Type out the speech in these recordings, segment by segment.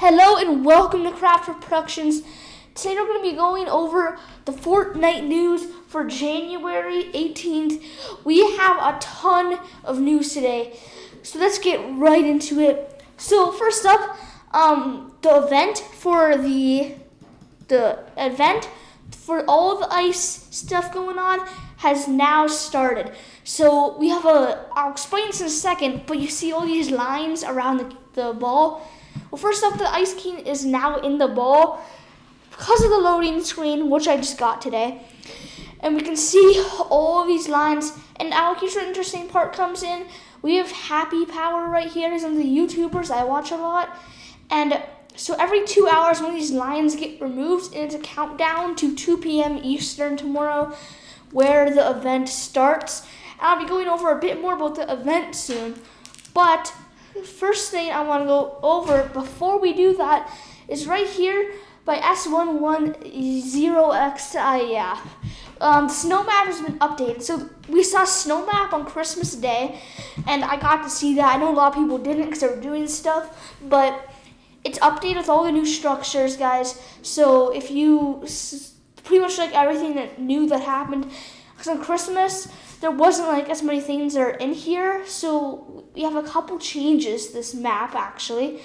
Hello and welcome to Crafter Productions. Today we're going to be going over the Fortnite news for January 18th. We have a ton of news today, so let's get right into it. So first up, the event for all the ice stuff going on has now started. So we have I'll explain this in a second, but you see all these lines around the ball. Well, first off, the Ice King is now in the ball because of the loading screen, which I just got today. And we can see all of these lines. And now here's the interesting part comes in. We have Happy Power right here. He's one of the YouTubers I watch a lot. And so every 2 hours, one of these lines get removed, and it's a countdown to 2 p.m. Eastern tomorrow where the event starts. And I'll be going over a bit more about the event soon. But the first thing I want to go over before we do that is right here by S110X. The snow map has been updated. So we saw snow map on Christmas Day, and I got to see that. I know a lot of people didn't because they were doing stuff, but it's updated with all the new structures, guys. So if you pretty much like everything that new that happened, because on Christmas there wasn't like as many things that are in here, so we have a couple changes this map actually.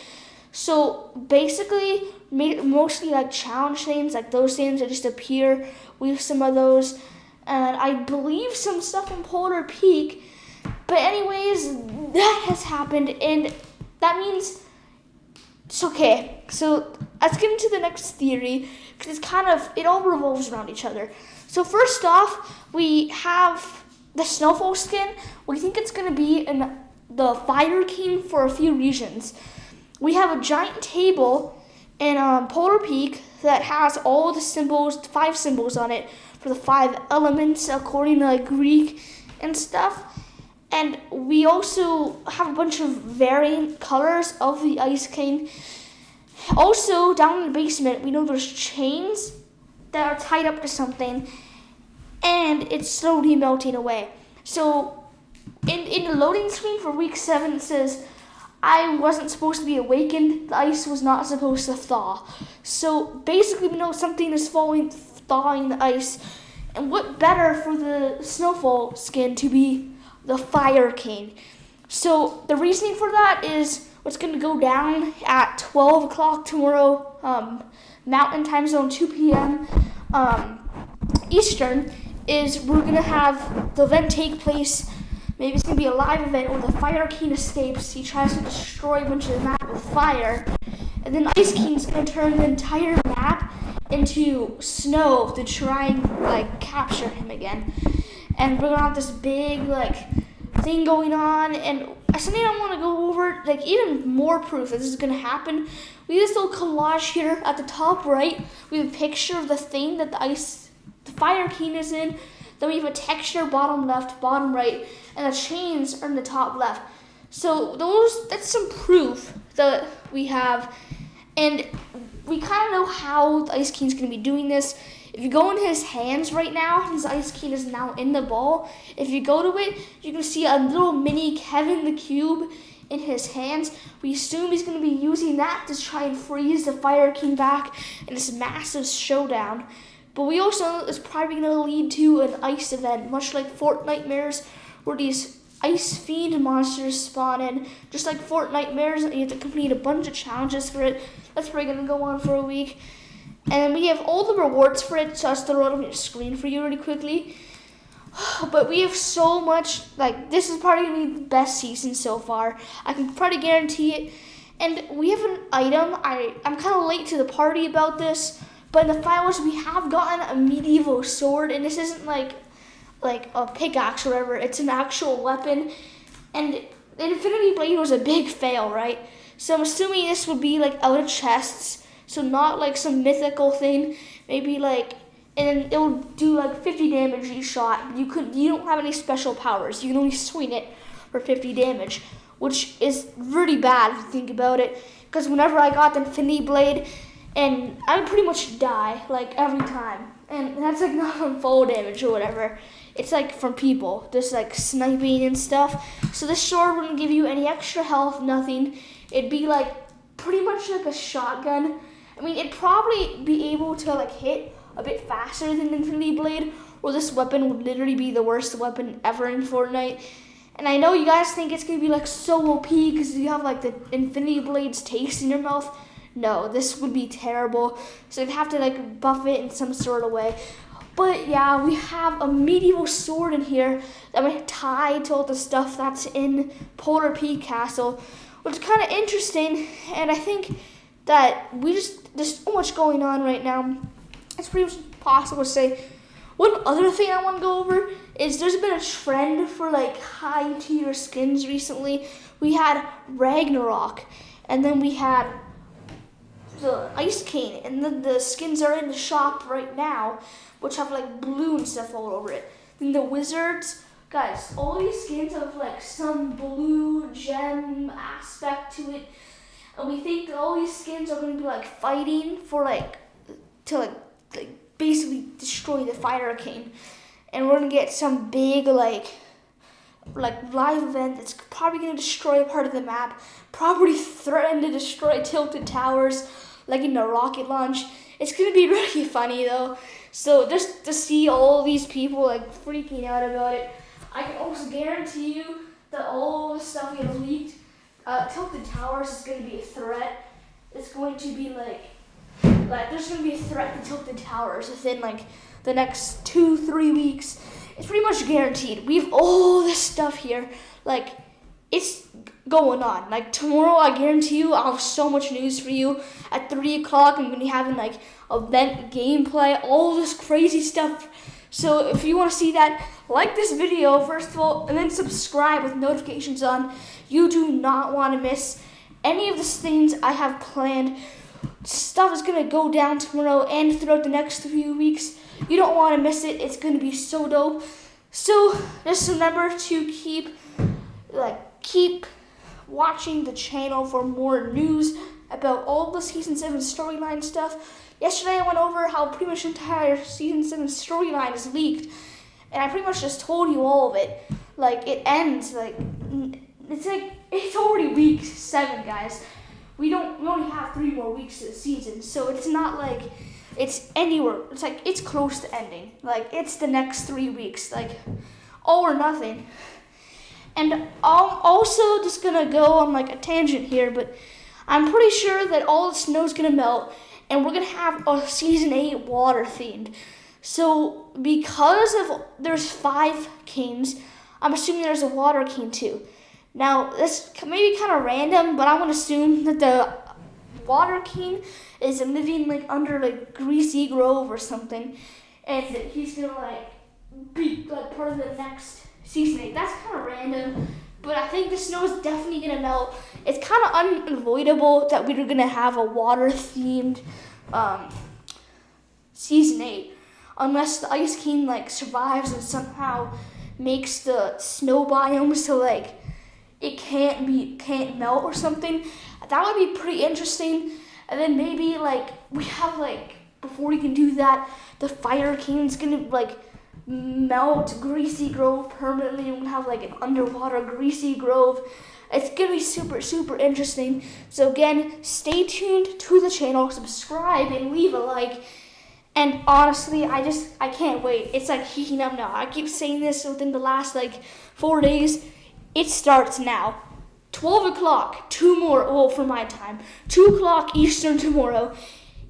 So basically mostly like challenge things, like those things that just appear. We have some of those, and I believe some stuff in Polar Peak. But anyways, that has happened, and that means it's okay. So let's get into the next theory, because it all revolves around each other. So first off, we have the snowfall skin. We think it's going to be in the Fire King for a few reasons. We have a giant table in Polar Peak that has all the symbols, 5 symbols on it for the 5 elements according to like Greek and stuff. And we also have a bunch of variant colors of the Ice King. Also, down in the basement, we know there's chains that are tied up to something, and it's slowly melting away. So in the loading screen for week 7, it says, I wasn't supposed to be awakened. The ice was not supposed to thaw. So basically we know something is thawing the ice. And what better for the snowfall skin to be the Fire King? So the reasoning for that is what's going to go down at 12 o'clock tomorrow, Mountain Time Zone, 2 p.m. Eastern, is we're going to have the event take place. Maybe it's going to be a live event where the Fire King escapes. He tries to destroy a bunch of the map with fire. And then Ice King's going to turn the entire map into snow to try and capture him again. And we're going to have this big thing going on. And something I want to go over, even more proof that this is going to happen. We have this little collage here at the top right. We have a picture of the thing that the Fire King is in. Then we have a texture bottom left, bottom right, and the chains are in the top left. So that's some proof that we have, and we kind of know how the Ice King's going to be doing this. If you go in his hands right now, his Ice King is now in the ball. If you go to it, you can see a little mini Kevin the Cube in his hands. We assume he's going to be using that to try and freeze the Fire King back in this massive showdown. But we also know it's probably going to lead to an ice event, much like Fortnite mirrors, where these ice fiend monsters spawn in. Just like Fortnite mirrors, you have to complete a bunch of challenges for it. That's probably going to go on for a week. And then we have all the rewards for it, so I'll throw it on your screen for you really quickly. But we have so much, this is probably going to be the best season so far. I can probably guarantee it. And we have an item. I'm kind of late to the party about this. But in the files, we have gotten a medieval sword, and this isn't like a pickaxe or whatever. It's an actual weapon, and the Infinity Blade was a big fail, right? So I'm assuming this would be out of chests, so not some mythical thing. Maybe and then it will do 50 damage each shot. You don't have any special powers. You can only swing it for 50 damage, which is really bad if you think about it. Because whenever I got the Infinity Blade, and I would pretty much die, every time. And that's, not from full damage or whatever. It's, from people, just, sniping and stuff. So this sword wouldn't give you any extra health, nothing. It'd be, pretty much like a shotgun. I mean, it'd probably be able to like hit a bit faster than Infinity Blade, or this weapon would literally be the worst weapon ever in Fortnite. And I know you guys think it's gonna be like so OP because you have like the Infinity Blade's taste in your mouth. No, this would be terrible. So you'd have to like buff it in some sort of way. But yeah, we have a medieval sword in here that we tied to all the stuff that's in Polar Peak Castle, which is kind of interesting. And I think that there's so much going on right now. It's pretty much possible to say. One other thing I want to go over is there's been a trend for like high tier skins recently. We had Ragnarok, and then we had the Ice King, and then the skins are in the shop right now, which have like blue and stuff all over it. Then the Wizards, guys, all these skins have like some blue gem aspect to it, and we think that all these skins are going to be like fighting for like to basically destroy the Fire King, and we're gonna get some big like live event that's probably gonna destroy a part of the map, probably threaten to destroy Tilted Towers like in the rocket launch. It's gonna be really funny though. So just to see all these people like freaking out about it, I can almost guarantee you that all the stuff we have leaked, Tilted Towers is gonna be a threat. It's going to be like there's going to be a threat to Tilted Towers within like the next 2-3 weeks. It's pretty much guaranteed. We have all this stuff here. Like, it's going on. Like, tomorrow, I guarantee you, I'll have so much news for you. At 3 o'clock, I'm going to be having like event gameplay, all this crazy stuff. So if you want to see that, like this video, first of all, and then subscribe with notifications on. You do not want to miss any of the things I have planned. Stuff is going to go down tomorrow and throughout the next few weeks. You don't want to miss it. It's going to be so dope. So just remember to keep watching the channel for more news about all the Season 7 storyline stuff. Yesterday I went over how pretty much the entire Season 7 storyline is leaked. And I pretty much just told you all of it. Like, it ends, it's already week 7, guys. We only have 3 more weeks of the season, so it's not like it's anywhere. It's like it's close to ending. Like, it's the next 3 weeks, like all or nothing. And I'm also just gonna go on like a tangent here, but I'm pretty sure that all the snow's gonna melt, and we're gonna have a Season 8 water themed. So because there's 5 kings, I'm assuming there's a water king too. Now, this may be kind of random, but I'm going to assume that the Water King is living like under like Greasy Grove or something, and he's going to like be like part of the next Season 8. That's kind of random, but I think the snow is definitely going to melt. It's kind of unavoidable that we're going to have a water-themed Season 8, unless the Ice King like survives and somehow makes the snow biome so like it can't melt or something. That would be pretty interesting. And then maybe like we have like before we can do that, the Fire King's gonna like melt Greasy Grove permanently, and we'll have like an underwater Greasy Grove. It's gonna be super interesting. So again, stay tuned to the channel, subscribe and leave a like. And honestly, I can't wait. It's like heating up now. I keep saying this within the last like 4 days. It starts now. 12 o'clock, for my time. 2 o'clock Eastern tomorrow.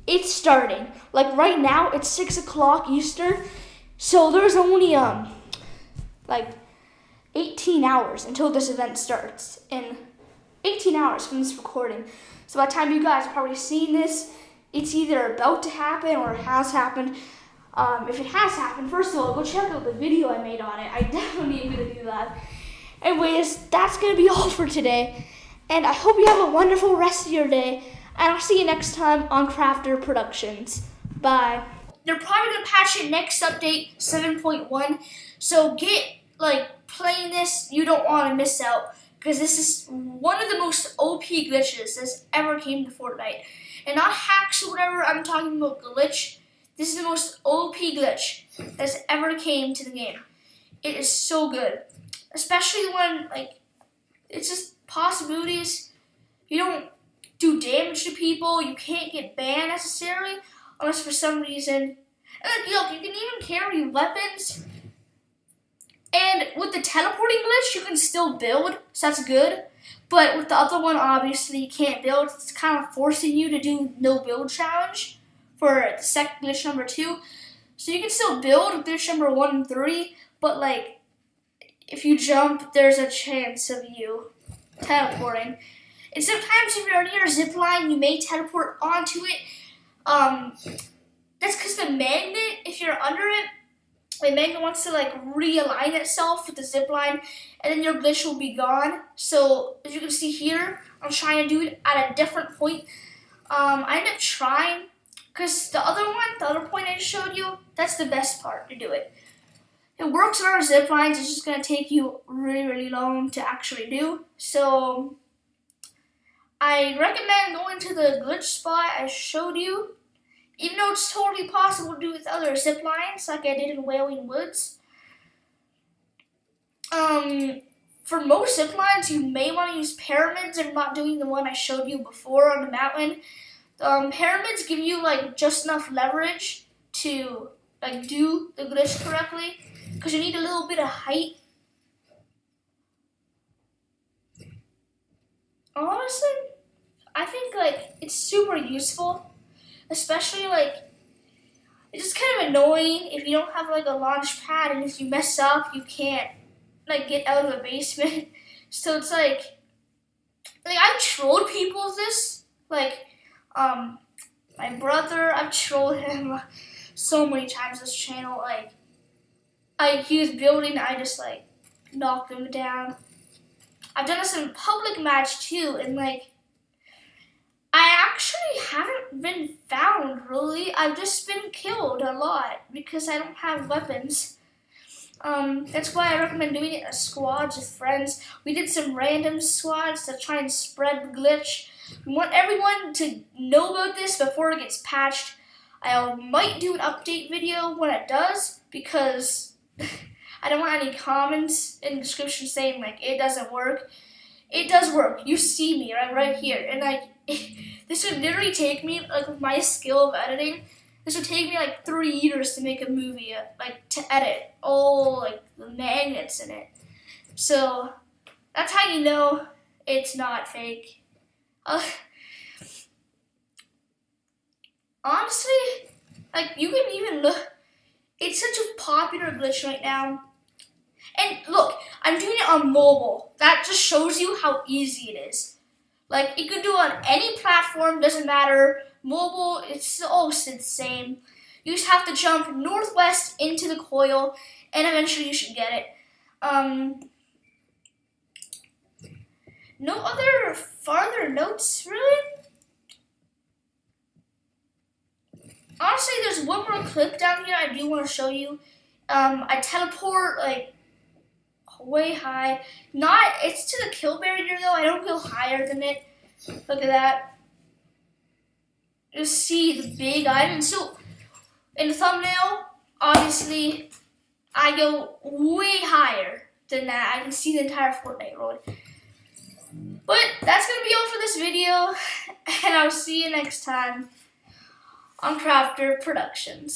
It's starting. Like right now, it's 6 o'clock Eastern. So there's only 18 hours until this event starts. And 18 hours from this recording. So by the time you guys have probably seen this, it's either about to happen or it has happened. If it has happened, first of all, go check out the video I made on it. I definitely am going to do that. Anyways, that's going to be all for today. And I hope you have a wonderful rest of your day. And I'll see you next time on Crafter Productions. Bye. They're probably going to patch it next update, 7.1. So get, playing this. You don't want to miss out. Because this is one of the most OP glitches that's ever came to Fortnite. And not hacks or whatever, I'm talking about glitch. This is the most OP glitch that's ever came to the game. It is so good. Especially when, it's just possibilities. You don't do damage to people. You can't get banned necessarily unless for some reason. And like, look, you can even carry weapons. And with the teleporting glitch, you can still build, so that's good. But with the other one, obviously, you can't build. It's kind of forcing you to do no build challenge for the second glitch number 2. So you can still build glitch number 1 and 3, but like, if you jump, there's a chance of you teleporting. And sometimes if you're near a zip line, you may teleport onto it. That's because the magnet, if you're under it, the magnet wants to like realign itself with the zip line, and then your glitch will be gone. So as you can see here, I'm trying to do it at a different point. I ended up trying, because the other point I showed you, that's the best part to do it. It works on our zip lines. It's just going to take you really, really long to actually do. So I recommend going to the glitch spot I showed you, even though it's totally possible to do with other zip lines like I did in Wailing Woods. For most zip lines, you may want to use pyramids and not doing the one I showed you before on the mountain. Pyramids give you like just enough leverage to like do the glitch correctly, because you need a little bit of height. Honestly, I think like it's super useful, especially like it's just kind of annoying if you don't have like a launch pad, and if you mess up, you can't like get out of the basement. So it's like I've trolled people with this. Like my brother, I've trolled him so many times this channel. Like he was building, I just like knocked him down. I've done this in public match too, and like I actually haven't been found really. I've just been killed a lot because I don't have weapons. That's why I recommend doing it in squads with friends. We did some random squads to try and spread the glitch. We want everyone to know about this before it gets patched. I might do an update video when it does, because I don't want any comments in the description saying like it doesn't work. It does work. You see me right here, and like this would literally take me, like with my skill of editing, this would take me like 3 years to make a movie, like to edit all like the magnets in it. So that's how you know it's not fake. Honestly, like you can even look. It's such a popular glitch right now. And look, I'm doing it on mobile. That just shows you how easy it is. Like, you can do it on any platform, doesn't matter. Mobile, it's all the same. You just have to jump northwest into the coil, and eventually you should get it. No other farther notes, really? Honestly, there's one more clip down here I do want to show you. I teleport, like, way high. It's to the kill barrier though. I don't go higher than it. Look at that. Just see the big item. So in the thumbnail, obviously, I go way higher than that. I can see the entire Fortnite road. But that's gonna be all for this video, and I'll see you next time on Crafter Productions.